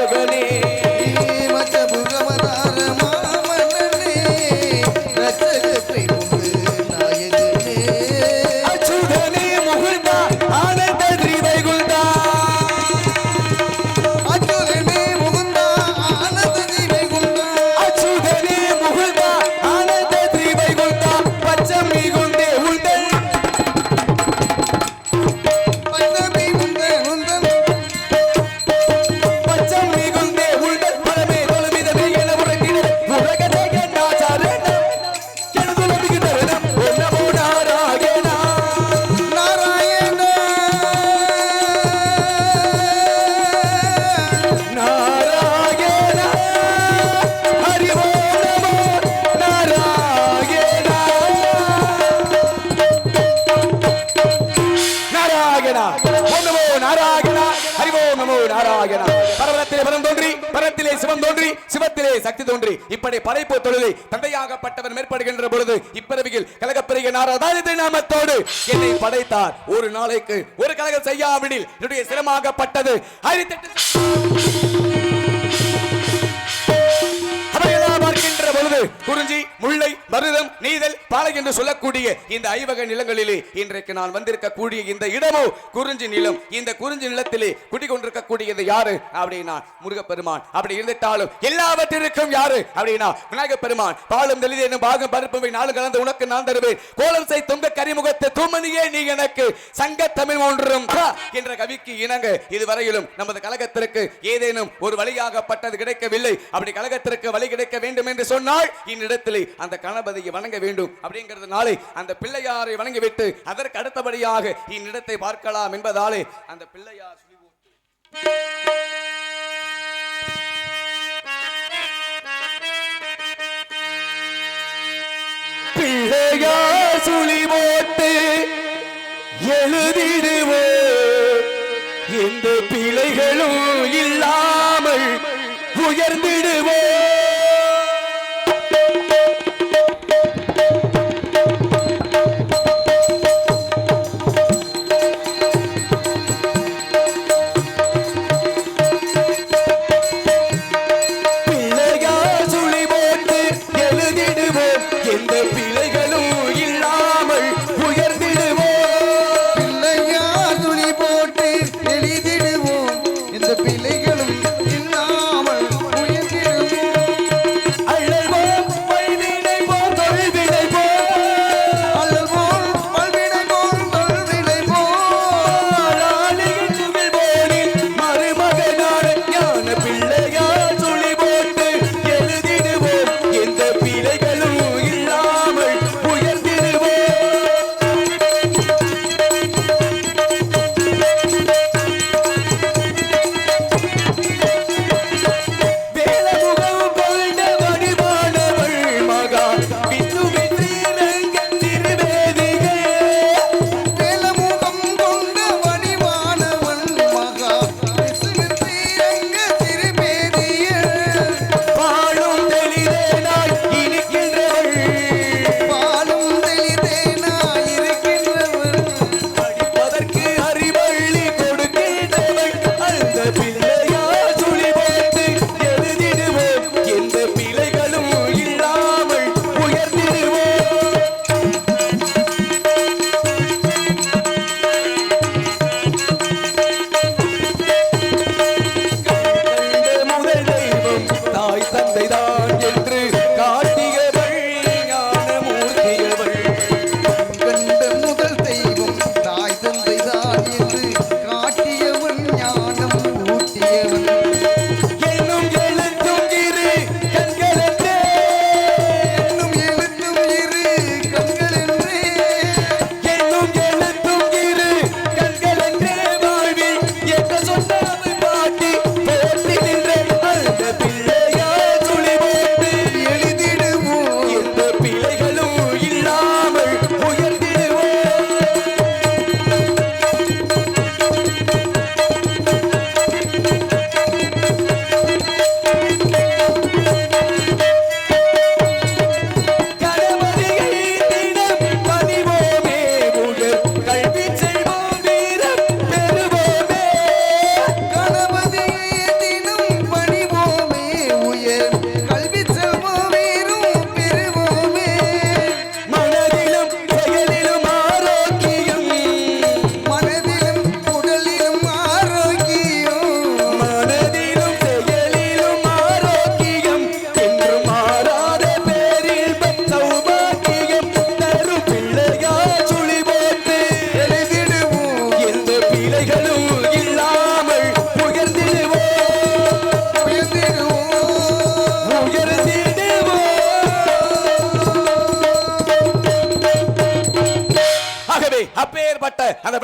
நாயகனே சக்தி தோன்றி இப்படி படைப்பு தொழிலை தந்தையாகப்பட்டவர் மேற்படுகின்ற பொழுது இப்பிறவியில் கலகப்பெரிய நாரதாயத்தை நாமத்தோடு என்னை படைத்தார். ஒரு நாளைக்கு ஒரு கலகம் செய்யாவிடில் என்னுடைய சிரமாகப்பட்டது குறிஞ்சி முல்லை மருதம் நீதல் பாலை என்று சொல்லக்கூடிய இந்த ஐவகை நிலங்களிலே இன்றைக்கு நான் வந்திருக்கக்கூடிய இந்த இடமோ குறிஞ்சி நிலம். இந்த குறிஞ்சி நிலத்திலே குடிகொண்டிருக்கக்கூடியது யாரு அப்படின்னா முருகப்பெருமான். அப்படி இருந்துட்டாலும் எல்லாவற்றிற்கும் யாரு அப்படின்னா விநாயகப் பெருமான். பாலும் தெளிது என்னும் பாகம் பருப்பவை நாலு கலந்து உனக்கு நான் தருவேன். கோலம் செய் துங்க கரிமுகத்தை தூமணியே நீ எனக்கு சங்க தமிழ் ஒன்றும் என்ற கவிக்கு இணங்க இதுவரையிலும் நமது கழகத்திற்கு ஏதேனும் ஒரு வழியாகப்பட்டது கிடைக்கவில்லை. அப்படி கழகத்திற்கு வழி கிடைக்க வேண்டும் என்று சொன்னால் இந்நிடத்திலே அந்த கணபதியை வணங்க வேண்டும். அப்படிங்கிறதுனாலே அந்த பிள்ளையாரை வணங்கிவிட்டு அதற்கு அடுத்தபடியாக இந்நிடத்தை பார்க்கலாம் என்பதாலே அந்த பிள்ளையார் பிள்ளையார் சுழி போட்டு எழுதிடுவோ எந்த பிழைகளும் இல்லாமல் உயர்ந்திடுவோ பிள்ளைகளும் இல்லாமல் உயர்ந்திடுவோம்.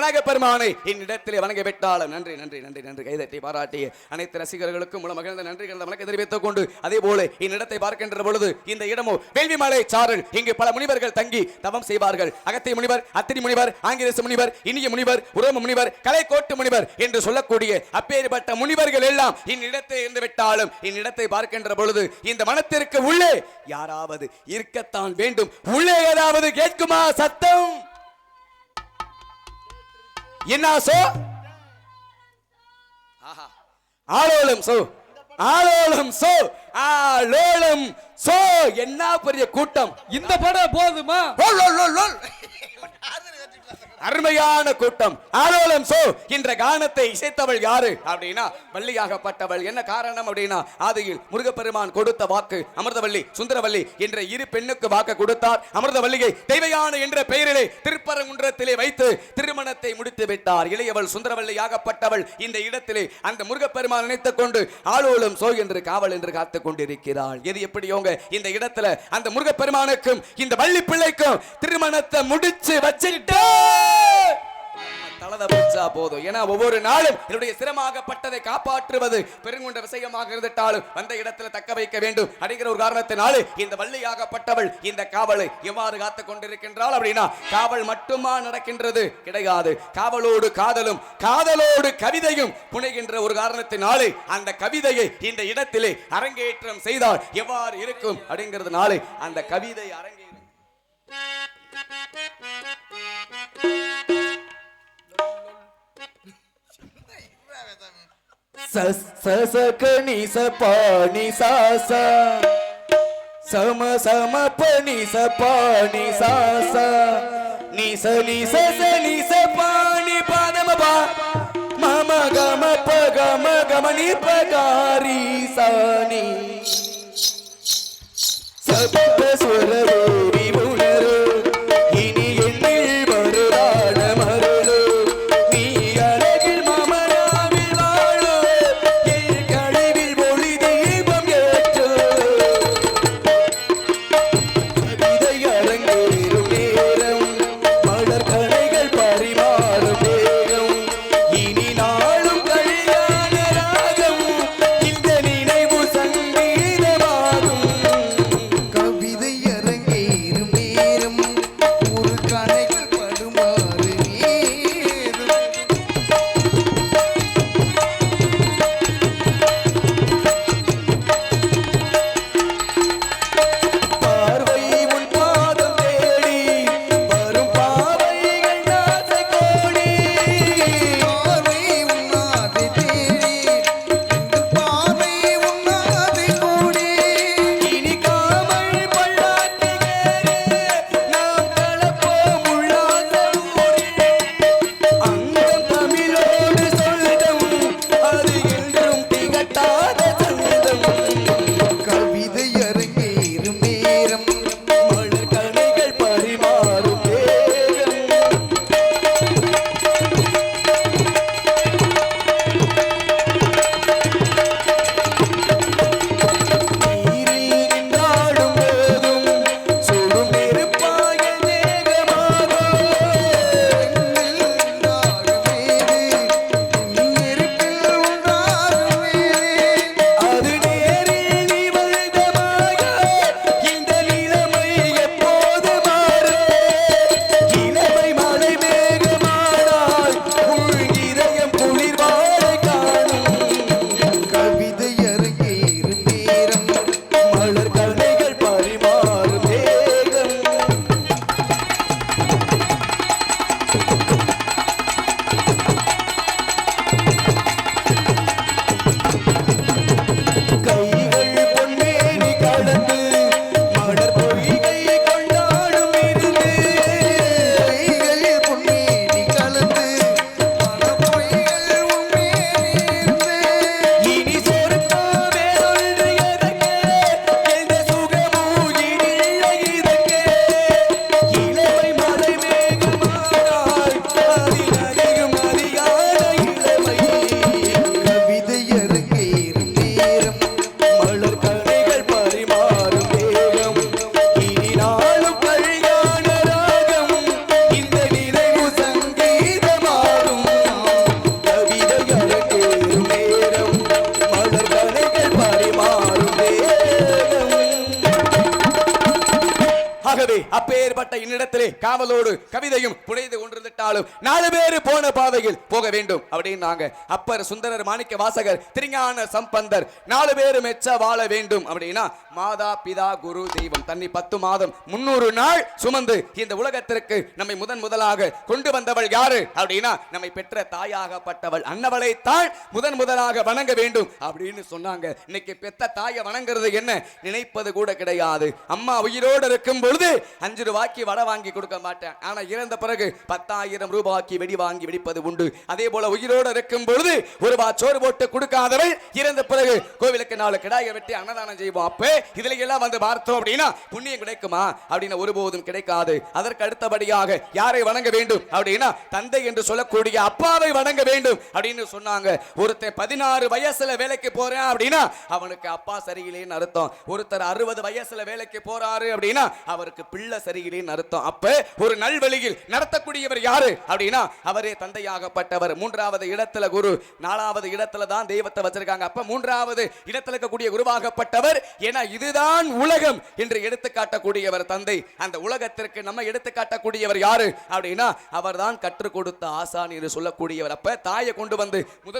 விநாயக பெருமானை என்னிடத்திலே வணங்க விட்டாலும் நன்றி நன்றி நன்றி நன்றி கைதட்டி பாராட்டிய அனைத்து ரசிகர்களுக்கும் மூலம் மகிழ்ந்த நன்றி கலந்த வணக்கம் தெரிவித்துக் கொண்டு அதே போல இந்நிலத்தை பார்க்கின்ற பொழுது இந்த இடமோ வேள்விமலை சாரல். இங்கு பல முனிவர்கள் தங்கி தவம் செய்வார்கள். அகத்திய முனிவர், அத்திரி முனிவர், ஆங்கிலேச முனிவர், இனிய முனிவர், உரோம முனிவர், கலைக்கோட்டு முனிவர் என்று சொல்லக்கூடிய அப்பேற்பட்ட முனிவர்கள் எல்லாம் இந்நிலத்தை இருந்து விட்டாலும் இந்நிலத்தை பார்க்கின்ற பொழுது இந்த மனத்திற்கு உள்ளே யாராவது இருக்கத்தான் வேண்டும். உள்ளே ஏதாவது கேட்குமா சத்தம்? என்ன சோ? ஆலோலம் சோ, ஆலோலம் சோ, ஆலோலம் சோ. என்ன பெரிய கூட்டம்! இந்த படம் போதுமா? அருமையான கூட்டம். ஆலோலம் சோ என்ற கானத்தை இசைத்தவள் யாரு அப்படின்னா வள்ளியாகப்பட்டவள். என்ன காரணம் அப்படின்னா ஆதியில் முருகப்பெருமான் கொடுத்த வாக்கு அமிர்தவள்ளி சுந்தரவள்ளி என்ற இரு பெண்ணுக்கு வாக்கு கொடுத்தார். அமிர்தவள்ளியை தெய்வயான என்ற பெயரிலே திருப்பரங்குன்றத்திலே வைத்து திருமணத்தை முடித்து விட்டார். இளையவள் சுந்தரவள்ளியாகப்பட்டவள் இந்த இடத்திலே அந்த முருகப்பெருமான் நினைத்துக் கொண்டு ஆலோலம் சோ என்று காவல் என்று காத்துக் கொண்டிருக்கிறாள். எது எப்படியோங்க இந்த இடத்துல அந்த முருகப்பெருமானுக்கும் இந்த வள்ளி பிள்ளைக்கும் திருமணத்தை முடிச்சு வச்சுட்டு தலத வச்சா போதும். ஏன்னா ஒவ்வொரு நாளும் என்னுடைய சிரமாகப்பட்டதை காப்பாற்றுவது பெருங்குண்ட விஷயமாக இருந்துட்டாலும் அந்த இடத்துல தக்க வைக்க வேண்டும் அப்படிங்கிற ஒரு காரணத்தினாலே இந்த வள்ளியாகப்பட்டவள் இந்த காவலை எவ்வாறு காத்துக் கொண்டிருக்கின்றாள் அப்படின்னா காவல் மட்டுமா நடக்கின்றது கிடையாது. காவலோடு காதலும் காதலோடு கவிதையும் புனைகின்ற ஒரு காரணத்தினாலே அந்த கவிதையை இந்த இடத்திலே அரங்கேற்றம் செய்தால் எவ்வாறு இருக்கும் அப்படிங்கிறதுனாலே அந்த கவிதை அரங்கேறும். சசகணி சபாணி சாசா சம சம பனி சபாணி சாசா நிசலி சசலி சபாணி பாதமபா மம கம பகம கமனி பகாரி சானி சப்த ஸ்வரவேரி உணரு இனி எண்ணில் மறுராண மருளு நீ அழகில் மாமனாவில் வாழு என் கழிவில் ஒளி தீபம் ஏற்று கவிதை அரங்கேறும் நேரம் மலர் கணைகள் பரிமாறும் வேகம் இனி நாளும் கல்யாண ராகம் இந்த நினைவு சங்கீதமாகும் கவிதை அப்பேற்பட்ட இன்னிடத்திலே காவலோடு கவிதையும் புனைந்து கொண்டிருந்தாலும் 4 பேர் போன பாதையில் போக வேண்டும் அப்படின்னாங்க. அப்பர், சுந்தரர், மாணிக்க வாசகர், திருஞான சம்பந்தர் 4 பேரும் மெச்ச வாழ வேண்டும் அப்படின்னா மாதா பிதா குரு தெய்வம் தன்னை 10 மாதம் 300 நாள் சுமந்து இந்த உலகத்திற்கு நம்மை முதலாக கொண்டு வந்தவள் யாரு அப்படின்னா நம்மை பெற்ற தாயாகப்பட்டவள் அன்னவளை தான் முதலாக வணங்க வேண்டும் அப்படின்னு சொன்னாங்க. இன்னைக்கு பெத்த தாயை வணங்குறது என்ன நினைப்பது கூட கிடையாது. அம்மா உயிரோடு இருக்கும் பொழுது 5 ரூபாய்க்கு வடை வாங்கி கொடுக்க மாட்டேன், ஆனா இறந்த பிறகு 10,000 ரூபாய்க்கு வெடி வாங்கி வெடிப்பது உண்டு. அதே போல உயிரோடு இருக்கும் பொழுது ஒரு சோறு போட்டு கொடுக்காதவள் இறந்த பிறகு கோவிலுக்கு 4 கிடாயை வெட்டி அன்னதானம் செய்வோம். அப்ப இதுல எல்லாம் வந்து பார்த்தோம் அப்படின்னா புண்ணியம் கிடைக்குமா அப்படின்னா ஒருபோதும் கிடைக்காது. அதற்கு அடுத்தபடியாக யாரை வணங்க வேண்டும் அப்படின்னா தந்தை என்று சொல்லக்கூடிய அப்பாவை வணங்க வேண்டும் அப்படின்னு சொன்னாங்க. ஒருத்தர் 16 வயசுல வேலைக்கு போறேன் அப்படின்னா அவனுக்கு அப்பா சரியில்லைன்னு அர்த்தம். ஒருத்தர் 60 வயசுல வேலைக்கு போறாரு அப்படின்னா அவருக்கு பிள்ளை சரியில்லைன்னு அர்த்தம். அப்ப ஒரு நல்வழியில் நடத்தக்கூடியவர் யாரு அப்படின்னா அவரே தந்தையாகப்பட்டவர். 3வது இடத்துல குரு, 4வது இடத்துல தான் தெய்வத்தை வச்சிருக்காங்க. அப்ப 3வது இடத்துல இருக்கக்கூடிய குருவாகப்பட்டவர். ஏன்னா இதுதான் உலகம் என்று எடுத்து காட்டக்கூடியவர் தந்தை. அந்த உலகத்திற்கு நம்ம எடுத்து காட்டக்கூடியவர் யாரு அப்படின்னா அவர் தான் கற்றுக் கொடுத்த ஆசான் என்று சொல்லக்கூடியவர். அப்ப தாயை கொண்டு வந்து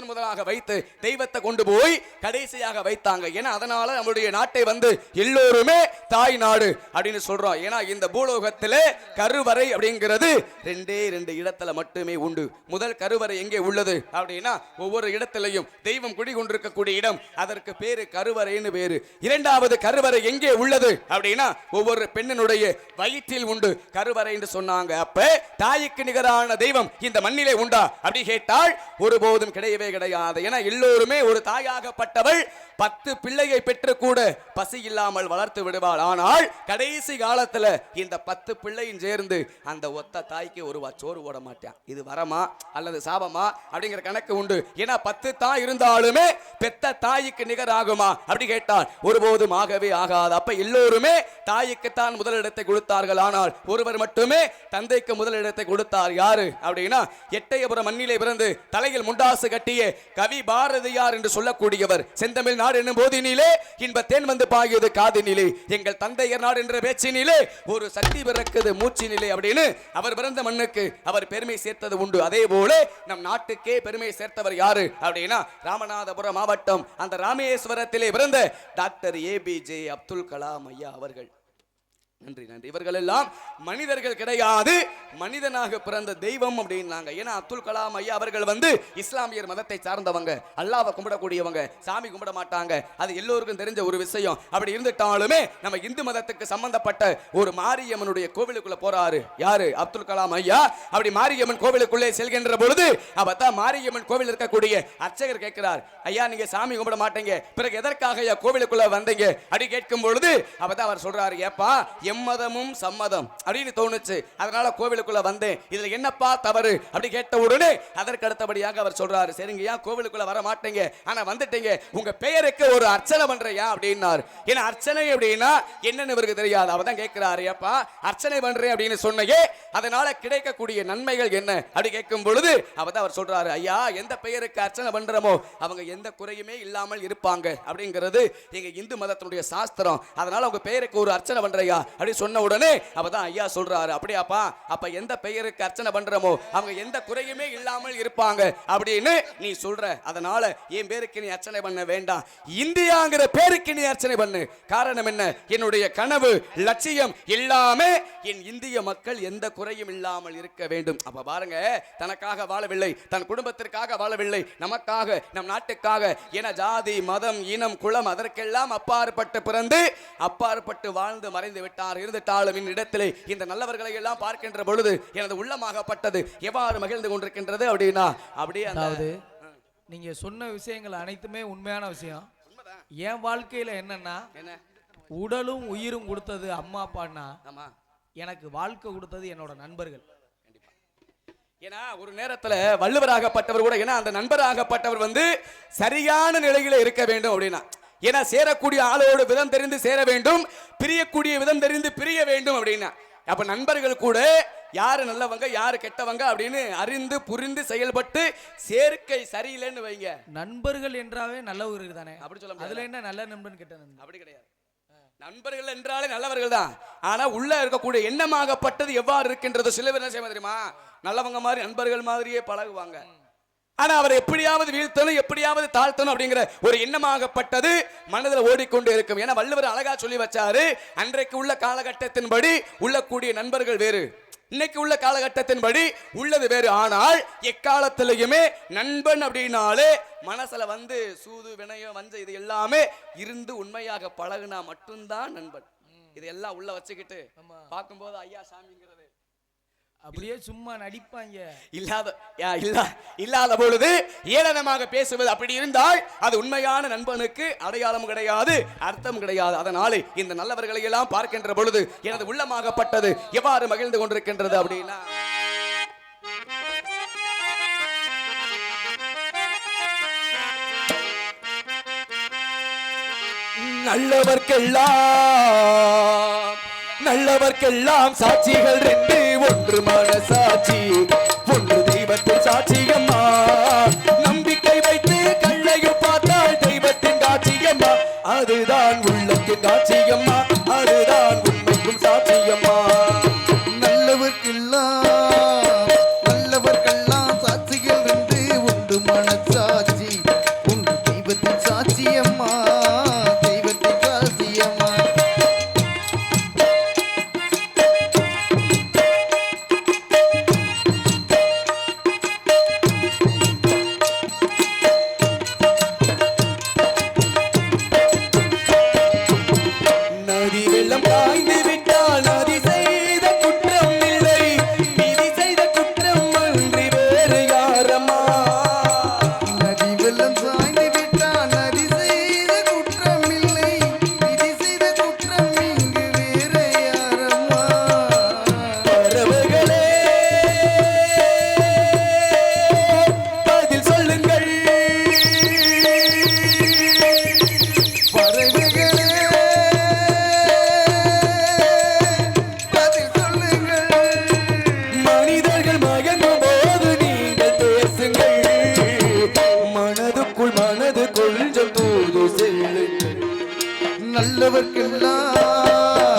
முதலாக வைத்து தெய்வத்தை கொண்டு போய் கடைசியாக வைத்தாங்க. ஏன்னா அதனால நம்முடைய நாட்டை வந்து எல்லோருமே தாய் நாடு அப்படின்னு சொல்றோம். ஏன்னா இந்த பூலோகத்திலே கருவறை அப்படிங்கிறது 2 இடத்துல மட்டுமே உண்டு. முதல் கருவறை எங்கே உள்ளது அப்படின்னா ஒவ்வொரு இடத்திலையும் தெய்வம் குடிகொண்டிருக்கக்கூடிய இடம், அதற்கு பேரு கருவறைன்னு பேரு. 2வது கருவறை எங்கே உள்ளது அப்படின்னா ஒவ்வொரு பெண்ணினுடைய வயிற்றில் உண்டு கருவறை என்று சொன்னாங்க. அப்ப தாய்க்கு நிகரான தெய்வம் இந்த மண்ணிலே உண்டா அப்படி கேட்டால் ஒருபோதும் கிடையவே கிடையாது. ஏன்னா எல்லோருமே ஒரு தாயாகப்பட்டவள் 10 பிள்ளையை பெற்று கூட பசி இல்லாமல் வளர்த்து விடுவாள். ஆனால் கடைசி காலத்துல இந்த 10 பிள்ளையும் சேர்ந்து அந்த ஒத்த தாய்க்கு ஒரு சோறு போட மாட்டான். இது வரமா அல்லது சாபமா அப்படிங்கிற கணக்கு உண்டு. ஏன்னா 10 தாய் இருந்தாலுமே பெத்த தாய்க்கு நிகர் ஆகுமா அப்படி கேட்டால் ஒருபோதும் ஆகவே ஆகாது. அப்ப எல்லோருமே தாய்க்குத்தான் முதலிடத்தை கொடுத்தார்கள். ஆனால் ஒருவர் மட்டுமே தந்தைக்கு முதலிடத்தை கொடுத்தார். யாரு அப்படின்னா எட்டயபுரம் மண்ணிலே பிறந்து தலையில் முண்டாசு கட்டிய கவி பாரதியார் என்று சொல்லக்கூடியவர். செந்தமிழ் நாடு என்னும் போதினிலே இன்ப தேன் வந்து பாகியது காதினிலே, எங்கள் தந்தையர் நாடு என்ற பேச்சினிலே ஒரு சக்தி பிறக்குது மூச்சினிலே அப்படின்னு அவர் பிறந்த மண்ணுக்கு அவர் பெருமை சேர்த்தது உண்டு. அதே போல நம் நாட்டுக்கே பெருமை சேர்த்தவர் யாரு அப்படின்னா ராமநாதபுரம் மாவட்டம் அந்த ராமேஸ்வரத்திலே பிறந்த டாக்டர் APJ அப்துல் கலாம் ஐயா அவர்கள். நன்றி நன்றி. இவர்கள் எல்லாம் மனிதர்கள் கிடையாது, மனிதனாக பிறந்த தெய்வம் அப்படின்னாங்க. ஏன்னா அப்துல் கலாம் ஐயா அவர்கள் வந்து இஸ்லாமியர் மதத்தை சார்ந்தவங்க, அல்லாஹ்வை கும்பிடக்கூடியவங்க, சாமி கும்பிட மாட்டாங்க. அது எல்லோருக்கும் தெரிஞ்ச ஒரு விஷயம். அப்படி இருந்துட்டாலுமே நம்ம இந்து மதத்துக்கு சம்பந்தப்பட்ட ஒரு மாரியம்மனுடைய கோவிலுக்குள்ள போறாரு யாரு அப்துல் கலாம் ஐயா. அப்படி மாரியம்மன் கோவிலுக்குள்ளே செல்கின்ற பொழுது அவதான் மாரியம்மன் கோவில் இருக்கக்கூடிய அர்ச்சகர் கேட்கிறார், ஐயா நீங்க சாமி கும்பிட மாட்டீங்க, பிறகு எதற்காக ஐயா கோவிலுக்குள்ள வந்தீங்க அப்படி கேட்கும் பொழுது அவதான் அவர் சொல்றாரு, ஏப்பா எம்மதமும் சம்மதம் அப்படின்னு தோணுச்சு, அதனால கோவிலுக்குள்ள வந்தேன், இதுல என்னப்பா தவறு அப்படி கேட்ட உடனே அதற்கு அடுத்தபடியாக அவர் சொல்றாரு, சரிங்க ஏன் கோவிலுக்குள்ள வர மாட்டீங்க, ஆனா வந்துட்டீங்க, உங்க பெயருக்கு ஒரு அர்ச்சனை பண்றியா அப்படின்னாரு. ஏன்னா அர்ச்சனை அப்படின்னா என்னன்னு இவருக்கு தெரியாது. அவதான் கேட்கிறாரு, ஏப்பா அர்ச்சனை பண்றேன் அப்படின்னு சொன்னீங்க, அதனால கிடைக்கக்கூடிய நன்மைகள் என்ன அப்படி கேட்கும் பொழுது அவதான் அவர் சொல்றாரு, ஐயா எந்த பெயருக்கு அர்ச்சனை பண்றோமோ அவங்க எந்த குறையுமே இல்லாமல் இருப்பாங்க அப்படிங்கிறது எங்க இந்து மதத்தினுடைய சாஸ்திரம், அதனால உங்க பெயருக்கு ஒரு அர்ச்சனை பண்றியா அப்படி சொன்ன உடனே அவதான் ஐயா சொல்றாரு, அப்படியாப்பா அப்ப எந்த பெயருக்கு அர்ச்சனை பண்றோமோ அவங்க எந்த குறையுமே இல்லாமல் இருப்பாங்க அப்படின்னு நீ சொல்ற, அதனால என் பேருக்கு நீ அர்ச்சனை பண்ண வேண்டாம், இந்தியாங்கிற பேருக்கு நீ அர்ச்சனை பண்ணு. காரணம் என்ன, என்னுடைய கனவு லட்சியம் எல்லாமே என் இந்திய மக்கள் எந்த குறையும் இல்லாமல் இருக்க வேண்டும். அப்ப பாருங்க, தனக்காக வாழவில்லை, தன் குடும்பத்திற்காக வாழவில்லை, நமக்காக நம் நாட்டுக்காக என ஜாதி மதம் இனம் குலம் அதற்கெல்லாம் அப்பாற்பட்டு பிறந்து அப்பாற்பட்டு வாழ்ந்து மறைந்து விட்டார். இருந்துட்டாலும் இடத்திலே இந்த நல்லவர்களை எல்லாம் பார்க்கின்ற பொழுது எனது உள்ளமாகப்பட்டது எவ்வாறு மகிழ்ந்து கொண்டிருக்கின்றது அப்படின்னா அப்படியே அதாவது நீங்க சொன்ன விஷயங்கள் அனைத்துமே உண்மையான விஷயம். என் வாழ்க்கையில என்னன்னா உடலும் உயிரும் கொடுத்தது அம்மா அப்பான்னா எனக்கு வாழ்க்கை கொடுத்தது என்னோட நண்பர்கள். ஏன்னா ஒரு நேரத்துல வள்ளுவராகப்பட்டவர் கூட ஏன்னா அந்த நண்பராகப்பட்டவர் வந்து சரியான நிலையில இருக்க வேண்டும் அப்படின்னா, ஏன்னா சேரக்கூடிய ஆளோடு விதம் தெரிந்து சேர வேண்டும், பிரியக்கூடிய விதம் தெரிந்து பிரிய வேண்டும் அப்படின்னா, அப்ப நண்பர்கள் கூட யாரு நல்லவங்க யாரு கெட்டவங்க அப்படின்னு அறிந்து புரிந்து செயல்பட்டு சேர்க்கை சரியில்லைன்னு வைங்க. நண்பர்கள் என்றாவே நல்லவர்கள் தானே, அப்படி சொல்ல அதுல என்ன நல்ல நண்பன் கெட்ட நண்பன் அப்படி கிடையாது. நண்பர்கள் என்றாலே நல்லவர்கள் தான். ஆனா உள்ள இருக்கக்கூடிய எண்ணமாகப்பட்டது எவ்வாறு இருக்கின்றது? சில பேர் என்ன செய்ய தெரியுமா, நல்லவங்க மாதிரி நண்பர்கள் மாதிரியே பழகுவாங்க. ஆனா அவரை எப்படியாவது வீழ்த்தணும், எப்படியாவது தாழ்த்தணும் அப்படிங்கிற ஒரு எண்ணமாகப்பட்டது மனதில் ஓடிக்கொண்டு இருக்கும். ஏன்னா வள்ளுவர் அழகா சொல்லி வச்சாரு, அன்றைக்கு உள்ள காலகட்டத்தின்படி உள்ளக்கூடிய நண்பர்கள் வேறு, இன்னைக்கு உள்ள காலகட்டத்தின்படி உள்ளது வேறு. ஆனால் எக்காலத்திலையுமே நண்பன் அப்படின்னாலே மனசுல சூது வினயம் வஞ்சம் இது எல்லாமே இருந்து உண்மையாக பழகுனா மட்டும்தான் நண்பன். இதெல்லாம் உள்ள வச்சுக்கிட்டு பார்க்கும்போது ஐயா சாமிங்கிறது அப்படியே சும்மா நடிப்பாங்க. இல்லாத பொழுது ஏளனமாக பேசுவது அப்படி இருந்தால் அது உண்மையான நண்பனுக்கு அடையாளம் கிடையாது, அர்த்தம் கிடையாது. அதனாலே இந்த நல்லவர்களை எல்லாம் பார்க்கின்ற பொழுது எனது உள்ளமாகப்பட்டது எவ்வாறு மகிழ்ந்து கொண்டிருக்கின்றது அப்படின்னா, நல்லவர்க்கெல்லாம் சாட்சிகள் ரெண்டு, ஒன்று மனசாட்சி, ஒன்று தெய்வத்தின் சாட்சியம்மா. நம்பிக்கை வைத்து கண்ணையும் பார்த்தால் தெய்வத்தின் காட்சியம்மா, அதுதான் உள்ளத்தின் காட்சியம்மா, அதுதான் உண்மைக்கும் சாட்சியம்மா. நல்லவர்க்கெல்லாம் சாட்சிகள் ரெண்டு, ஒன்று மனசாட்சி, ஒன்று தெய்வத்தின் சாட்சியம்மா, தெய்வத்தின் சாட்சியம்மா. நதி வெள்ளம் காய்ந்து விட்டால் நதி செய்த குற்றம் இல்லை, விதி செய்த குற்றம் அன்றி வேறு யாரம்மா. நதி வெள்ளம் சாய்ந்து விட்டால் நதி செய்த குற்றம் இல்லை, விதி செய்த குற்றம் இங்கு வேறு யாரம்மா. பறவைகளே பதில் சொல்லுங்கள், பறவைகளே பதில் சொல்லுங்கள். மனிதர்கள் மயங்கும் போது நீங்கள் பேசுங்கள், மனதுக்குள் மனது கொஞ்சம் தூது செல்லுங்கள். நல்லவர்க்கெல்லாம்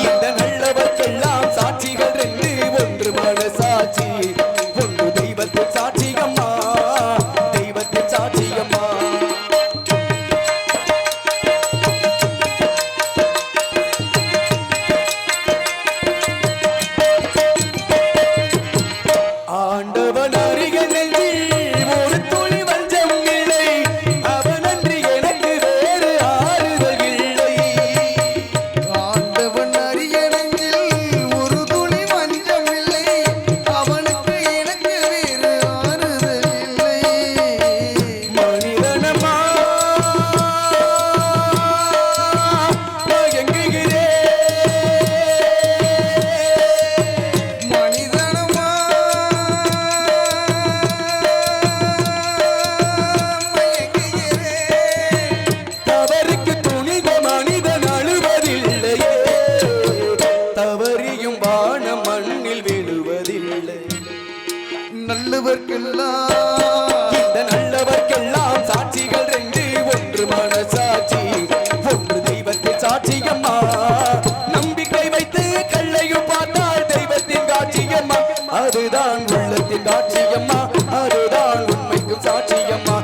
இந்த நல்லவர்க்கெல்லாம் சாட்சிகள் ரெண்டு, ஒன்று மனசாட்சி, ஒன்று தெய்வத்தின் சாட்சியம்மா, தெய்வத்தின் சாட்சியம்மா. ஆண்டவன் அருகில் நெஞ்சில் ஒரு துளி வஞ்சம் இல்லை, அவனன்றி எனக்கு வேறு ஆறுதல் இல்லை. ஆண்டவன் அரியணையில் ஒரு துளி வஞ்சம் இல்லை, அவனுக்கு எனக்கு வேறு ஆறுதல் இல்லை. மனிதனம்மா மயங்குகிறேன், மனிதனமா மயங்குகிறேன். தவறுக்கு துணிந்த மனிதன் அழுவதில்லையே, தவறியும் வானம் மண்ணில் விழுவதில்லை. நல்லவர்க்கெல்லாம் இந்த நல்லவர்க்கெல்லாம் சாட்சிகள் ரெண்டு, ஒன்று மனசாட்சி, ஒன்று தெய்வத்தின் சாட்சியம்மா. நம்பிக்கை வைத்து கல்லையும் பார்த்தால் தெய்வத்தின் காட்சியம்மா, அதுதான் உள்ளத்தின் காட்சியம்மா, அதுதான் உண்மைக்கும் சாட்சியம்மா.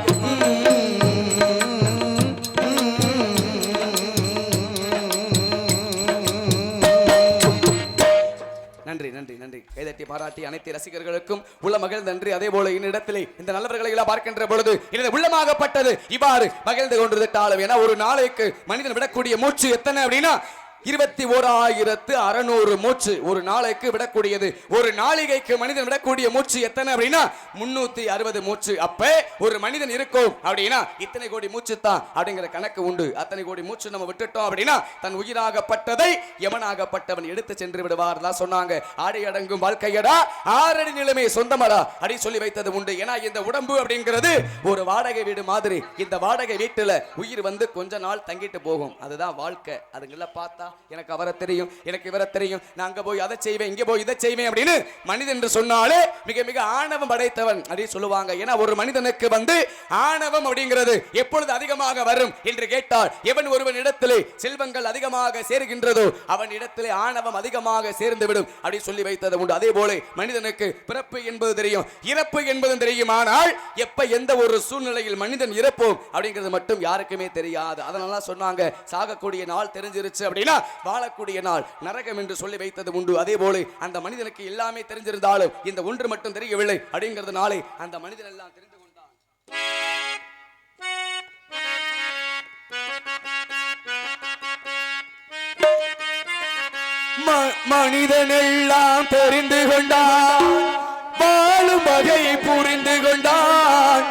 நன்றி நன்றி நன்றி. கைதட்டி பாராட்டி அனைத்து ரசிகர்களுக்கும் உள்ள மகிழ்ந்த நன்றி. அதே போல இன்னிடத்திலே இந்த நல்லவர்களை எல்லாம் பார்க்கின்ற பொழுது எனது உள்ளமாகப்பட்டது இவ்வாறு மகிழ்ந்து கொண்டிருந்தாலும், ஏன்னா ஒரு நாளைக்கு மனிதன் விடக்கூடிய மூச்சு எத்தனை அப்படின்னா 21,600 மூச்சு ஒரு நாளைக்கு விடக்கூடியது. ஒரு நாளிகைக்கு மனிதன் விடக்கூடிய மூச்சு எத்தனை அப்படின்னா 360 மூச்சு. அப்ப ஒரு மனிதன் இருக்கும் அப்படின்னா இத்தனை கோடி மூச்சு தான் அப்படிங்கிற கணக்கு உண்டு. அத்தனை கோடி மூச்சு நம்ம விட்டுட்டோம் அப்படின்னா தன் உயிராகப்பட்டதை எவனாகப்பட்டவன் எடுத்து சென்று விடுவார் தான் சொன்னாங்க. ஆடை அடங்கும் வாழ்க்கையடா ஆறடி நிலைமை சொந்தமடா அப்படி சொல்லி வைத்தது உண்டு. ஏன்னா இந்த உடம்பு அப்படிங்கிறது ஒரு வாடகை வீடு மாதிரி. இந்த வாடகை வீட்டுல உயிர் கொஞ்ச நாள் தங்கிட்டு போகும், அதுதான் வாழ்க்கை. அதுங்கள பார்த்தா எனக்கு அவரை தெரியும், எனக்கு இவரை தெரியும், நான் அங்க போய் அதை செய்வேன், இங்க போய் இதை செய்வேன் அப்படின்னு மனிதன் என்று சொன்னாலே மிக மிக ஆணவம் படைத்தவன் அப்படின்னு சொல்லுவாங்க. ஏன்னா ஒரு மனிதனுக்கு ஆணவம் அப்படிங்கிறது எப்பொழுது அதிகமாக வரும் என்று கேட்டால், எவன் ஒருவன் இடத்திலே செல்வங்கள் அதிகமாக சேர்கின்றதோ அவன் இடத்திலே ஆணவம் அதிகமாக சேர்ந்துவிடும் அப்படி சொல்லி வைத்தது உண்டு. அதே போல மனிதனுக்கு பிறப்பு என்பது தெரியும், இறப்பு என்பதும் தெரியும். ஆனால் எப்ப எந்த ஒரு சூழ்நிலையில் மனிதன் இறப்போம் அப்படிங்கிறது மட்டும் யாருக்குமே தெரியாது. அதனால சொன்னாங்க, சாகக்கூடிய நாள் தெரிஞ்சிருச்சு அப்படின்னா வாழக்கூடிய நாள் நரகம் என்று சொல்லி வைத்தது உண்டு. அதே போல அந்த மனிதனுக்கு எல்லாமே தெரிஞ்சிருந்தாலும் இந்த ஒன்று மட்டும் தெரியவில்லை அப்படிங்கிறதுனாலே அந்த மனிதன் எல்லாம் தெரிந்து கொண்டான். மனிதன் எல்லாம் தெரிந்து கொண்டான், வாழும் வகையை புரிந்து கொண்டான்.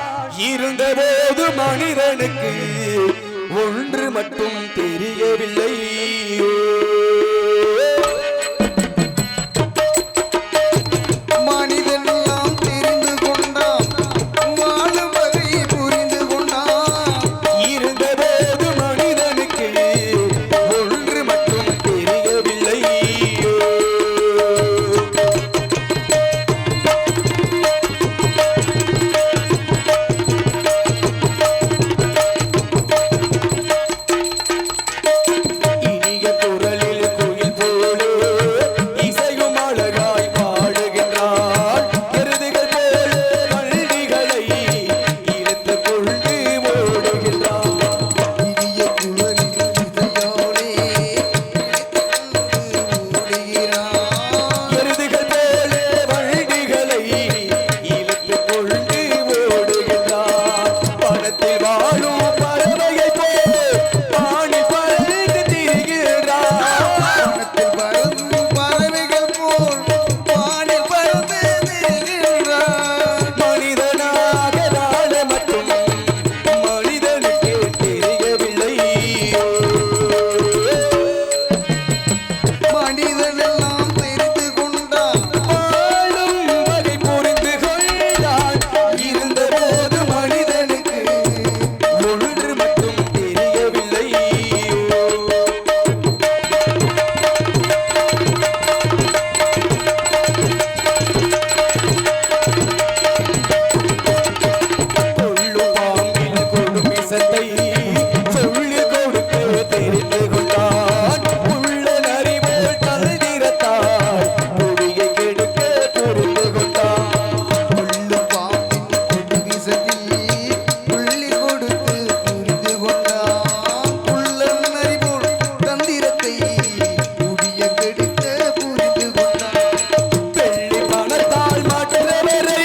இருந்தபோது மனிதனுக்கு ஒன்று மட்டும் தெரியவில்லை. மனிதன் எல்லாம் தெரிந்து கொண்டான், வாழும் வகையை புரிந்து கொண்டான். இருந்தபோது மனிதனுக்கு ஒன்று மட்டும் தெரியவில்லை. இனிய குரலில் குயில் போல இசையும் அழகாய் பாடுகின்றாள். எருதுகள் போல வண்டிகளை இழுத்துக் கொண்டு ஓடுகின்றாள். இனிய குரலில் இசையோடே ஓடுகிறான். எருதுகள் போல வண்டிகளை இழுத்துக் கொண்டு ஓடுகின்றாள். பணத்தில் வாழும் பறவையைப் போல வானில் பறந்து திரிகிறாள். வானத்தில் பறக்கும் பறவைகள் போல் வானில் பறந்து திரிகின்றான். மனிதனாக வாழ மட்டும் மனிதனுக்கே தெரியவில்லை. மனிதன் எல்லாம் தெரிந்து கொண்டான், வாழும் வகை புரிந்து கொண்டான். இருந்தபோது மனிதனுக்கு ஒன்று மட்டும் தெரியவில்லை. கொள்ளும் பாம்பின் கொடும் விஷத்தை சொல்லிக் கொடுத்து தெரிந்து கொண்டான். உள்ள நரிபோல் தந்திரத்தால் புவியை கெடுக்க புரிந்து கொண்டான். கொள்ளும் பாம்பின் கொடு விஷத்தில் புள்ளி கொடுத்து புரிந்து கொண்டான். குள்ளன் நரி போல் தந்திரத்தை புவிய கெடுக்க புரிந்து கொண்டான். வெள்ளி பணத்தால் மாற்றுவரை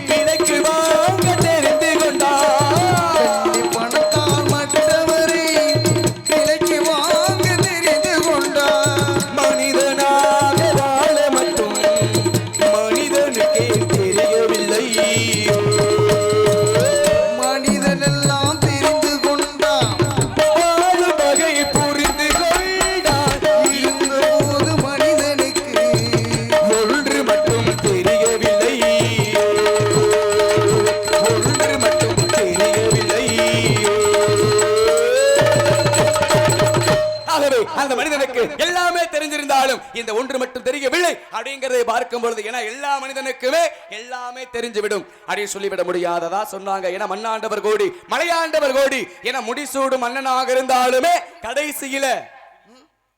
விலைக்கு வாங்க தெரிந்து கொண்டான். வெள்ளி பணத்தால் மற்றவரை விலைக்கு வாங்க தெரிந்து கொண்டான். மனிதனாக வாழ மட்டும் மனிதனுக்கே தெரியவில்லை. மனிதன் எல்லாம் தெரிந்து கொண்டான், வாழும் வகை புரிந்து கொண்டான். இருந்தபோது மனிதனுக்கு ஒன்று மட்டும் தெரியவில்லை. ஒன்று மட்டும் தெரியவில்லை. ஆகவே அந்த மனிதனுக்கு எல்லாமே தெரிஞ்சிருந்தாலும் இந்த ஒன்று மட்டும் தெரியவில்லை அப்படிங்கறதை பார்க்கும் பொழுது, ஏன்னா எல்லா மனிதனுக்குமே எல்லாமே தெரிஞ்சுவிடும் அப்படின்னு சொல்லிவிட முடியாததா சொன்னாங்க. ஏன்னா மண்ணாண்டவர் கோடி மலையாண்டவர் கோடி என முடிசூடு மன்னனாக இருந்தாலுமே கடைசியில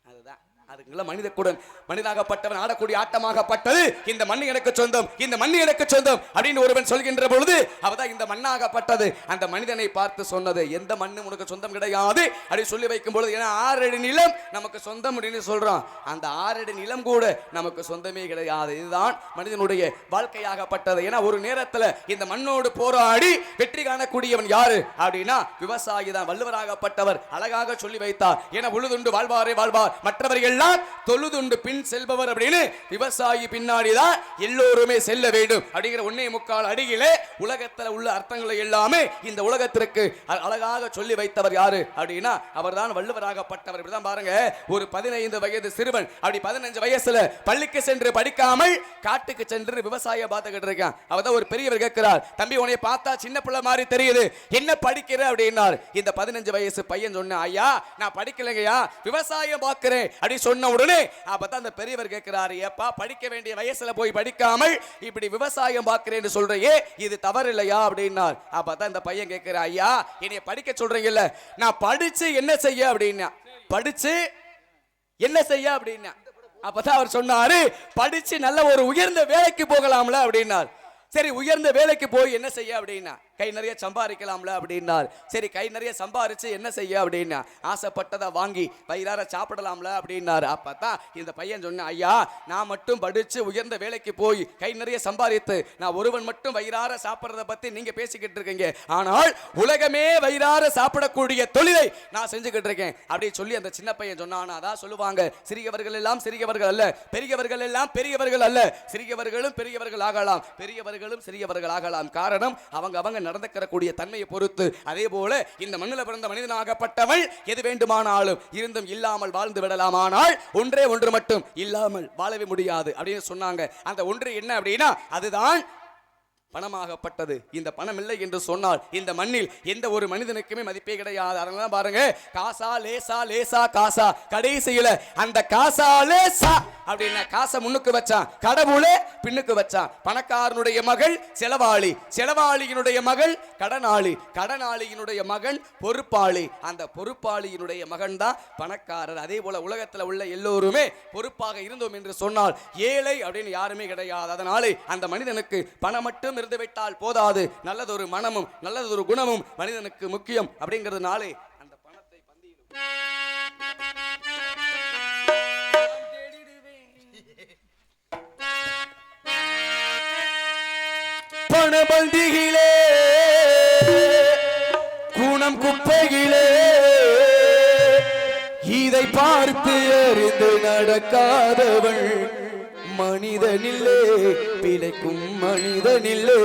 அதுதான் அதுக்குள்ள மனிதக்குடன் மனிதாகப்பட்டவன் ஆடக்கூடிய ஆட்டமாகப்பட்டது இந்த மண்ணு எனக்கு சொந்தம், இந்த மண்ணு எனக்கு சொந்தம் அப்படின்னு ஒருவன் சொல்கின்ற பொழுது அவதான் இந்த மண்ணாகப்பட்டது அந்த மனிதனை பார்த்து சொன்னது, எந்த மண்ணு உனக்கு சொந்தம் கிடையாது அப்படி சொல்லி வைக்கும் பொழுது, ஏன்னா 6 அடி நிலம் நமக்கு சொந்தம் அப்படின்னு சொல்றோம், அந்த 6 அடி நிலம் கூட நமக்கு சொந்தமே கிடையாது. இதுதான் மனிதனுடைய வாழ்க்கையாகப்பட்டது. ஏன்னா ஒரு நேரத்துல இந்த மண்ணோடு போராடி வெற்றி காணக்கூடியவன் யாரு அப்படின்னா விவசாயி தான். வள்ளுவராகப்பட்டவர் அழகாக சொல்லி வைத்தார். ஏன்னா உழுதுண்டு வாழ்வாரே வாழ்வார், மற்றவர்கள் எல்லாம் தொழுதுண்டு பின் செல்பவர் அப்படின்னு விவசாயி பின்னாடிதான் எல்லோருமே செல்ல வேண்டும் அப்படிங்கிற 1.25 அடியிலே உலகத்துல உள்ள அர்த்தங்களை எல்லாமே இந்த உலகத்திற்கு அழகாக சொல்லி வைத்தவர் யாரு அப்படின்னா அவர்தான் வள்ளுவராகப்பட்டவர். இப்படிதான் பாருங்க, ஒரு 15 வயது சிறுவன் அப்படி 15 வயசுல பள்ளிக்கு சென்று படிக்காமல் காட்டுக்கு சென்று விவசாயம் பார்த்துக்கிட்டு இருக்கான். அவர்தான் ஒரு பெரியவர் கேட்கிறார், தம்பி உன்னை பார்த்தா சின்ன பிள்ளை மாதிரி தெரியுது, என்ன படிக்கிற அப்படின்னார். இந்த 15 வயசு பையன் சொன்ன, ஐயா நான் படிக்கலைங்கய்யா விவசாயம் பார்க்கிறேன் அப்படி சொன்ன உடனே அப்பதான் அந்த பெரியவர் கேட்கிறாரு, ஏப்பா படிக்க வேண்டிய வயசுல போய் படிக்காமல் இப்படி விவசாயம் பார்க்கிறேன்னு சொல்றையே இது தவறு இல்லையா அப்படின்னார். அப்பதான் இந்த பையன் கேட்கிற, ஐயா என்னைய படிக்க சொல்றீங்கல்ல, நான் படிச்சு என்ன செய்ய அப்படின்னா, படிச்சு என்ன செய்ய அப்படின்னா. அப்பதான் அவர் சொன்னாரு, படிச்சு நல்ல ஒரு உயர்ந்த வேலைக்கு போகலாம்ல அப்படின்னார். சரி உயர்ந்த வேலைக்கு போய் என்ன செய்ய அப்படின்னா, கை நிறைய சம்பாதிக்கலாம்ல அப்படின்னார். சரி கை நிறைய சம்பாரிச்சு என்ன செய்ய அப்படின்னா, ஆசைப்பட்டதை வாங்கி வயிறார சாப்பிடலாம்ல அப்படின்னார். அப்பதான் இந்த பையன் சொன்ன, ஐயா நான் மட்டும் படிச்சு உயர்ந்த வேலைக்கு போய் கை நிறைய சம்பாதித்து நான் ஒருவன் மட்டும் வயிறார சாப்பிட்றத பத்தி நீங்க பேசிக்கிட்டு இருக்கீங்க, ஆனால் உலகமே வயிறார சாப்பிடக்கூடிய தொழிலை நான் செஞ்சுக்கிட்டு இருக்கேன் அப்படி சொல்லி அந்த சின்ன பையன் சொன்னான். அதான் சொல்லுவாங்க, சிறியவர்கள் எல்லாம் சிறியவர்கள் அல்ல, பெரியவர்கள் எல்லாம் பெரியவர்கள் அல்ல, சிறியவர்களும் பெரியவர்கள் ஆகலாம், பெரியவர்களும் சிறியவர்கள் ஆகலாம். காரணம் அவங்க நடந்துக்கக்கூடிய தன்மையை பொறுத்து. அதே போல இந்த மண்ணில் பிறந்த மனிதனாகப்பட்டவள் எது வேண்டுமானாலும் இருந்தும் இல்லாமல் வாழ்ந்து விடலாம், ஆனால் ஒன்றே ஒன்று மட்டும் இல்லாமல் வாழவே முடியாது அப்படின்னு சொன்னாங்க. அந்த ஒன்று என்ன அப்படின்னா அதுதான் பணமாகப்பட்டது. இந்த பணம் இல்லை என்று சொன்னால் இந்த மண்ணில் எந்த ஒரு மனிதனுக்குமே மதிப்பே கிடையாது. அதனால பாருங்க, காசா லேசா லேசா காசா, கடைசியில அந்த காசா லேசா அப்படின்னா காசை முன்னுக்கு வச்சான், கடவுளே பின்னுக்கு வச்சான். பணக்காரனுடைய மகள் செலவாளி, செலவாளியினுடைய மகள் கடனாளி, கடனாளியினுடைய மகன் பொறுப்பாளி, அந்த பொறுப்பாளியினுடைய மகன் தான் பணக்காரர். அதே போல உலகத்தில் உள்ள எல்லோருமே பொறுப்பாக இருந்தோம் என்று சொன்னால் ஏழை அப்படின்னு யாருமே கிடையாது. அதனாலே அந்த மனிதனுக்கு பணம் மட்டும் இருந்துவிட்டால் போதாது, நல்லதொரு மனமும் நல்லதொரு குணமும் மனிதனுக்கு முக்கியம். அப்படிங்கிறதுனாலே அந்த பணத்தை பணபந்திகளே குணம் குப்பைகளே இதை பார்த்து அறிந்து நடக்காதவள் மனிதனில்லே, பிழைக்கும் மனிதனில்லே.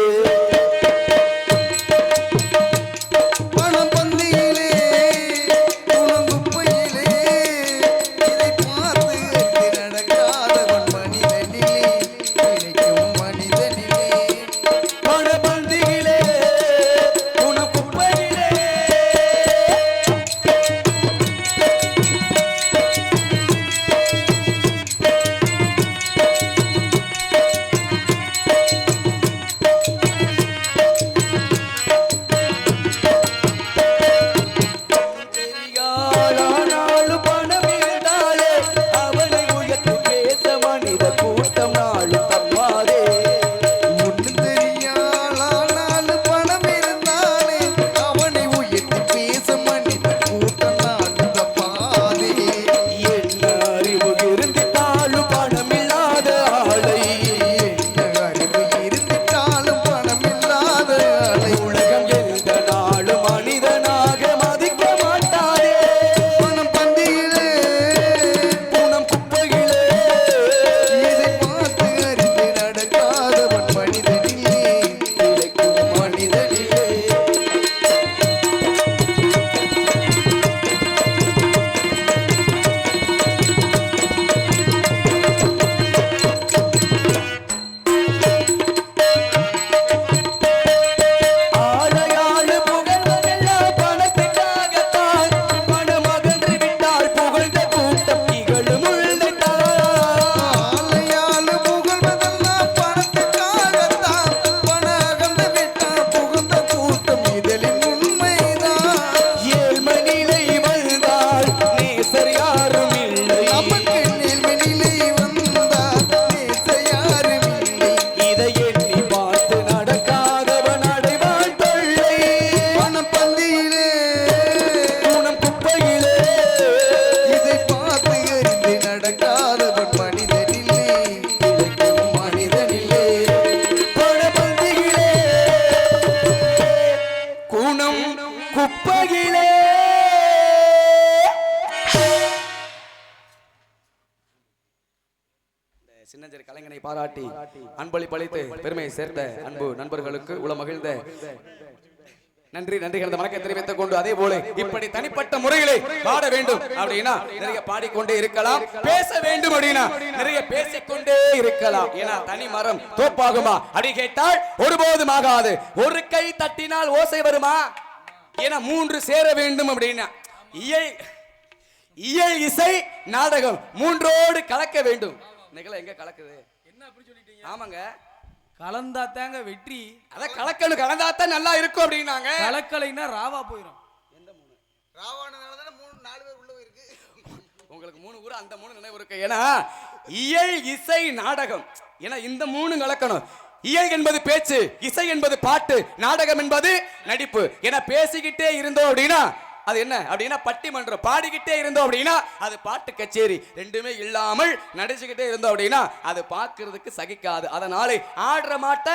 சின்னஞ்சிறு கலைஞனை பாராட்டி அன்பளிப்பளித்து பெருமையை சேர்த்த அன்பு நண்பர்களுக்கு உள மகிழ்ந்த நன்றி கலந்த வணக்கம் தெரிவித்துக் கொண்டு அதே போல இப்படி தனிப்பட்ட முறையிலே பாட வேண்டும் அப்படின்னா நிறைய பாடிக்கொண்டே இருக்கலாம், பேச வேண்டும் அப்படின்னா நிறைய பேசிக்கொண்டே இருக்கலாம். ஏன்னா தனி மரம் தோப்பாகுமா அப்படி கேட்டால் ஒருபோதும் ஆகாது. ஒரு கை தட்டினால் ஓசை வருமா? ஏன்னா மூன்று சேர வேண்டும் அப்படின்னா இயல் இசை நாடகம் மூன்றோடு கலக்க வேண்டும். நிகழ எங்க கலக்குது? என்ன அப்படி சொல்லிட்டீங்க? ஆமாங்க, கலந்தா தாங்க வெற்றி. அத கலக்கணும், கலந்தாத்தான் நல்லா இருக்கும் அப்படின்னாங்க. கலக்கலைன்னா ராவா போயிடும். எந்த 3 ராவானனால தான 4 பேர் உள்ள இருக்கு. உங்களுக்கு 3 ஊர் அந்த 3 நினைவு இருக்கு. ஏன்னா இயல் இசை நாடகம், ஏன்னா இந்த 3 கலக்கணும். இயல் என்பது பேச்சு, இசை என்பது பாட்டு, நாடகம் என்பது நடிப்பு. ஏன்னா பேசிக்கிட்டே இருந்தோம் அப்படின்னா அது என்ன அப்படின்னா பட்டிமன்றம், பாடிக்கிட்டே இருந்தோம் அப்படின்னா அது பாட்டு கச்சேரி. ரெண்டுமே இல்லாமல் நடிச்சுக்கிட்டே இருந்தோம் அப்படின்னா அது பார்க்கிறதுக்கு சகிக்காது. அதனால ஆடுற மாட்ட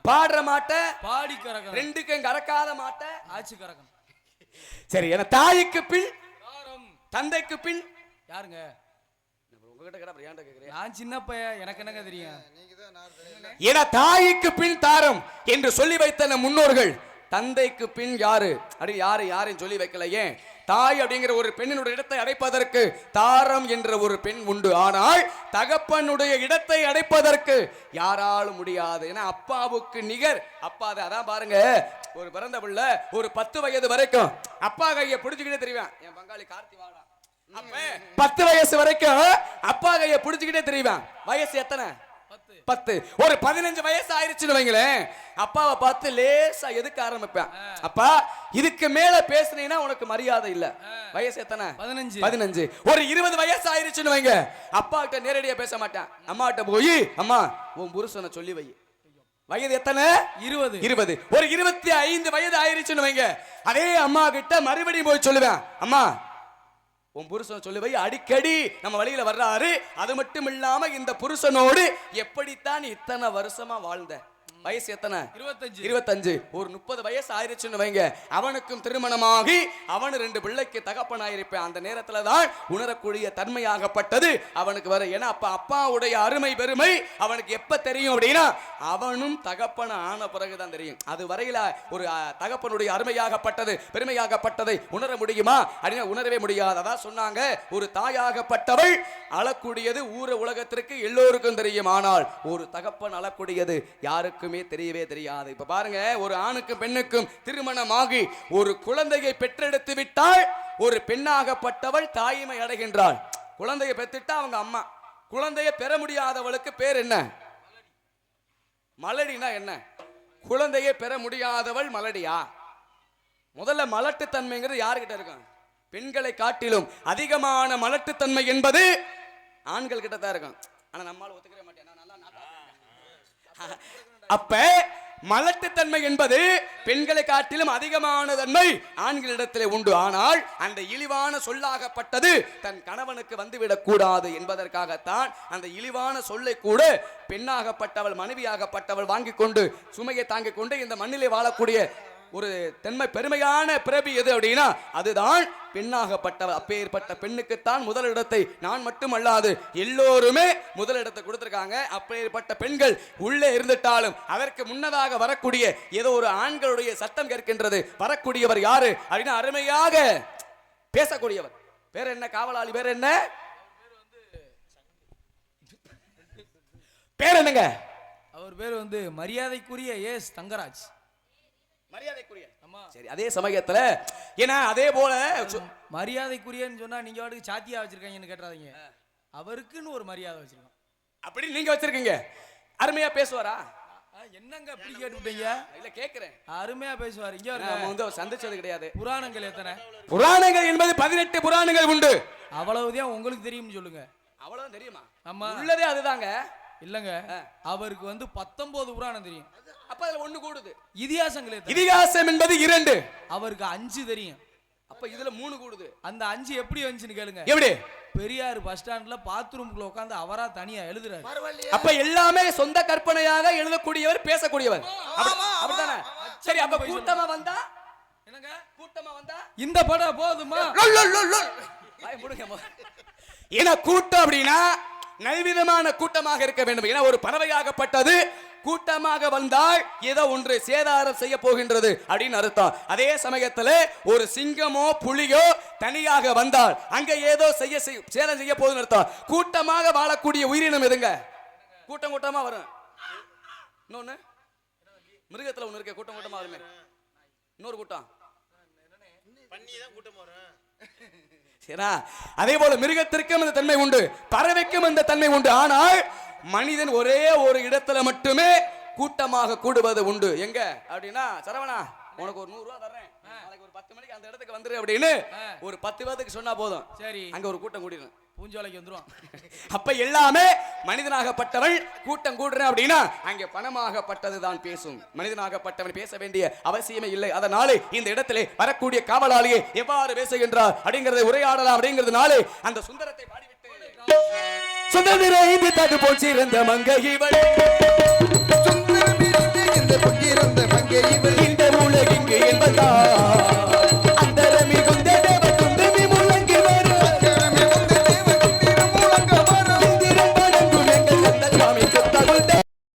பாடுற மாட்ட பாடி கறக்கணும், ரெண்டுக்கும் கறக்காத மாட்ட ஆச்சு கறக்கணும். சரி, ஏன்னா தாய்க்கு பின் தந்தைக்கு பின் யாருங்க? உங்ககிட்ட கேட்டா ஏன்டா கேக்குறீங்க? நான் சின்ன பையன், எனக்கு என்னங்க தெரியும்? ஏன்னா தாய்க்கு பின் தாரம் என்று சொல்லி வைத்த முன்னோர்கள். தந்தைக்கு பின் யாரு அப்படி யாரையும் சொல்லி வைக்கல. ஏன்? தாய் அப்படிங்கிற ஒரு பெண்ணினுடைய இடத்தை அடைப்பதற்கு தாரம் என்ற ஒரு பெண் உண்டு. ஆனால் தகப்பனுடைய இடத்தை அடைப்பதற்கு யாராலும் முடியாது. ஏன்னா அப்பாவுக்கு நிகர் அப்பா. அதான் பாருங்க, ஒரு பிறந்த பிள்ளை ஒரு 10 வயது வரைக்கும் அப்பா கையை பிடிச்சுக்கிட்டே தெரியும். என் பங்காளி கார்த்தி வாடா, 10 வயசு வரைக்கும் அப்பா கையை பிடிச்சுக்கிட்டே தெரியும். வயசு எத்தனை? 10. ஒரு 15 வயசு ஆயிருச்சுன்னு வைங்களேன், அப்பாவை பார்த்து லேசா எதுக்க ஆரம்பிப்பேன். அப்பா இதுக்கு மேல பேசுனீங்கன்னா உனக்கு மரியாதை இல்ல. வயசு எத்தனை? 15. ஒரு 20 வயசு ஆயிருச்சுன்னு வைங்க, அப்பா கிட்ட நேரடியா பேச மாட்டேன். அம்மா கிட்ட போய் அம்மா உன் புருஷனை சொல்லி வை. வயது எத்தனை? 20. ஒரு 25 வயது ஆயிருச்சுன்னு வைங்க, அதே அம்மா கிட்ட மறுபடியும் போய் சொல்லுவேன், அம்மா உன் புருஷன் சொல்லி வை. அடிக்கடி நம்ம வழியில வர்றாரு. அது மட்டும் இல்லாம இந்த புருஷனோடு எப்படித்தான் இத்தனை வருஷமா வாழ்ந்த. வயசு எத்தனை? 25. ஒரு 30 வயசு ஆயிருச்சுன்னு வைங்க, அவனுக்கும் திருமணமாகி அவனு 2 பிள்ளைக்கு தகப்பனாயிருப்பேன். அந்த நேரத்துல தான் உணரக்கூடிய தன்மையாகப்பட்டது அவனுக்கு வர. ஏன்னா அப்ப அப்பாவுடைய அருமை பெருமை அவனுக்கு எப்ப தெரியும் அப்படின்னா அவனும் தகப்பன ஆன பிறகுதான் தெரியும். அது வரையில ஒரு தகப்பனுடைய அருமையாகப்பட்டது பெருமையாகப்பட்டதை உணர முடியுமா அப்படின்னா உணரவே முடியாது. அதான் சொன்னாங்க, ஒரு தாயாகப்பட்டவள் அழக்கூடியது ஊர உலகத்திற்கு எல்லோருக்கும் தெரியும். ஆனால் ஒரு தகப்பன் அழக்கூடியது யாருக்குமே தெரியவே தெரியாது. இப்ப பாருங்க, ஒரு ஆணுக்கும் பெண்ணுக்கும் திருமணமாகி ஒரு குழந்தையை பெற்றெடுத்து விட்டால் ஒரு பெண்ணாகப்பட்டவள் தாய்மை அடைகின்றாள். குழந்தையை பெற்றுட்டா அவங்க அம்மா. குழந்தையை பெற முடியாதவளுக்கு பேர் என்ன? மலடினா என்ன? குழந்தையை பெற முடியாதவள் மலடியா? முதல்ல மலட்டுத்தன்மைங்கிறது யாருக்கிட்ட இருக்கும்? பெண்களை காட்டிலும் அதிகமான மலட்டுத்தன்மை என்பது ஆண்கள் கிட்ட தான் இருக்கும். ஆனா நம்மால ஒத்துக்கவே மாட்டேன். அப்ப மலட்டுத்தன்மை என்பது பெண்களை காட்டிலும் அதிகமான தன்மை ஆண்களிடத்திலே உண்டு. ஆனால் அந்த இழிவான சொல்லாகப்பட்டது தன் கணவனுக்கு வந்துவிடக் கூடாது என்பதற்காகத்தான் அந்த இழிவான சொல்லை கூட பெண்ணாகப்பட்டவள் மனைவியாகப்பட்டவள் வாங்கிக் கொண்டு சுமையை தாங்கிக் கொண்டு இந்த மண்ணிலே வாழக்கூடிய ஒரு தென்மை பெருமையான பிறவி எது அப்படின்னா அதுதான் பெண்ணாகப்பட்டவள். அப்பேற்பட்ட பெண்ணுக்குத்தான் முதலிடத்தை நான் மட்டும் அல்லாது எல்லோருமே முதலிடத்தை கொடுத்திருக்காங்க. அப்பேற்பட்ட பெண்கள் உள்ளே இருந்துட்டாலும் அதற்கு முன்னதாக வரக்கூடிய ஏதோ ஒரு ஆண்களுடைய சத்தம் கேட்கின்றது. வரக்கூடியவர் யாரு அப்படின்னா அருமையாக பேசக்கூடியவர். வேற என்ன? காவலாளி. வேற என்ன பேர்? என்னங்க அவர் பேர் வந்து மரியாதைக்குரிய எஸ் தங்கராஜ். மரியாதைக்குரிய. சரி, அதே சமயத்துல ஏன்னா அதே போல மரியாதைக்குரியன்னு சொன்னா நீங்க வாட்டுக்கு சாத்தியா வச்சிருக்கீங்கன்னு கேட்டாதீங்க. அவருக்குன்னு ஒரு மரியாதை வச்சிருக்கோம். அப்படி நீங்க வச்சிருக்கீங்க. அருமையா பேசுவாரா? என்னங்க அப்படி கேட்டுட்டீங்க? இல்ல கேக்குறேன். அருமையா பேசுவார். இங்க வந்து சந்திச்சது கிடையாது. புராணங்கள் எத்தனை? புராணங்கள் என்பது 18 புராணங்கள் உண்டு. அவ்வளவுதான் உங்களுக்கு தெரியும்னு சொல்லுங்க. அவ்வளவு தெரியுமா? ஆமா, உள்ளதே அதுதாங்க. இல்லங்க, அவருக்கு வந்து 19 புராணம் தெரியும். அப்ப அதுல 1 கூடுது. இதிகாசங்கள் இதிகாசம் என்பது 2. அவருக்கு 5 தெரியும். அப்ப இதுல 3 கூடுது. அந்த 5 எப்படி வந்துச்சுன்னு கேளுங்க. எப்படி? பெரியார் பஸ் ஸ்டாண்ட்ல பாத்ரூம்குள்ள உட்கார்ந்து அவரா தனியா எழுதுறாரு. அப்ப எல்லாமே சொந்த கற்பனையாக எழுதக்கூடியவர், பேசக்கூடியவர். அப்படிதானே? சரி, அப்ப கூட்டமா வந்தா என்னங்க? கூட்டமா வந்தா இந்த படம் போதுமா? ஏன்னா கூட்டம் அப்படின்னா நல்விதமான கூட்டமாக இருக்க வேண்டும். என ஒரு பறவையாகப்பட்டது கூட்டமாக வந்தால் ஏதோ ஒன்று சேதாரம் செய்ய போகின்றது அப்படின்னு அர்த்தம். அதே சமயத்தில் ஒரு சிங்கமோ புலியோ தனியாக வந்தால் அங்க ஏதோ சேதம் செய்ய போகுதுன்னு அர்த்தம். கூட்டமாக வாழக்கூடிய உயிரினம் எதுங்க? கூட்டம் கூட்டமா வரும். இன்னொன்னு மிருகத்துல ஒண்ணு இருக்க கூட்டம் கூட்டமா வருமே, இன்னொரு கூட்டம் சரியா? அதே போல மிருகத்திற்கும் அந்த தன்மை உண்டு, பறவைக்கும் அந்த தன்மை உண்டு. ஆனால் மனிதன் ஒரே ஒரு இடத்துல மட்டுமே கூட்டமாக கூடுவது உண்டு. எங்க அப்படின்னா, சரவணா உனக்கு ஒரு 100 ரூபாய் தர்றேன், நாளைக்கு ஒரு 10 மணிக்கு அந்த இடத்துக்கு வந்துரு அப்படின்னு ஒரு 10 பேருக்கு சொன்னா போதும், சரி அங்க ஒரு கூட்டம் கூடிடும், பூஞ்சோலைக்கு வந்துரும். அப்ப எல்லாமே மனிதனாகப்பட்டவன் கூட்டம் கூடுறேன் அப்படின்னா அங்கே பணமாகப்பட்டதுதான் பேசும். மனிதனாகப்பட்டவன் பேச வேண்டிய அவசியமே இல்லை. அதனாலே இந்த இடத்திலே வரக்கூடிய காவலாளியை எவ்வாறு பேசுகின்றார் அப்படிங்கறதை உரையாடலாம். அப்படிங்கிறதுனாலே அந்த சுந்தரத்தை பாடிவிட்டு சுந்தரிந்து தது போச்சிருந்த மங்கை இவள், சுந்தரமிருந்து இந்த பொங்கிருந்த மங்கை இவள், இந்த உலகிங்கு என்பதா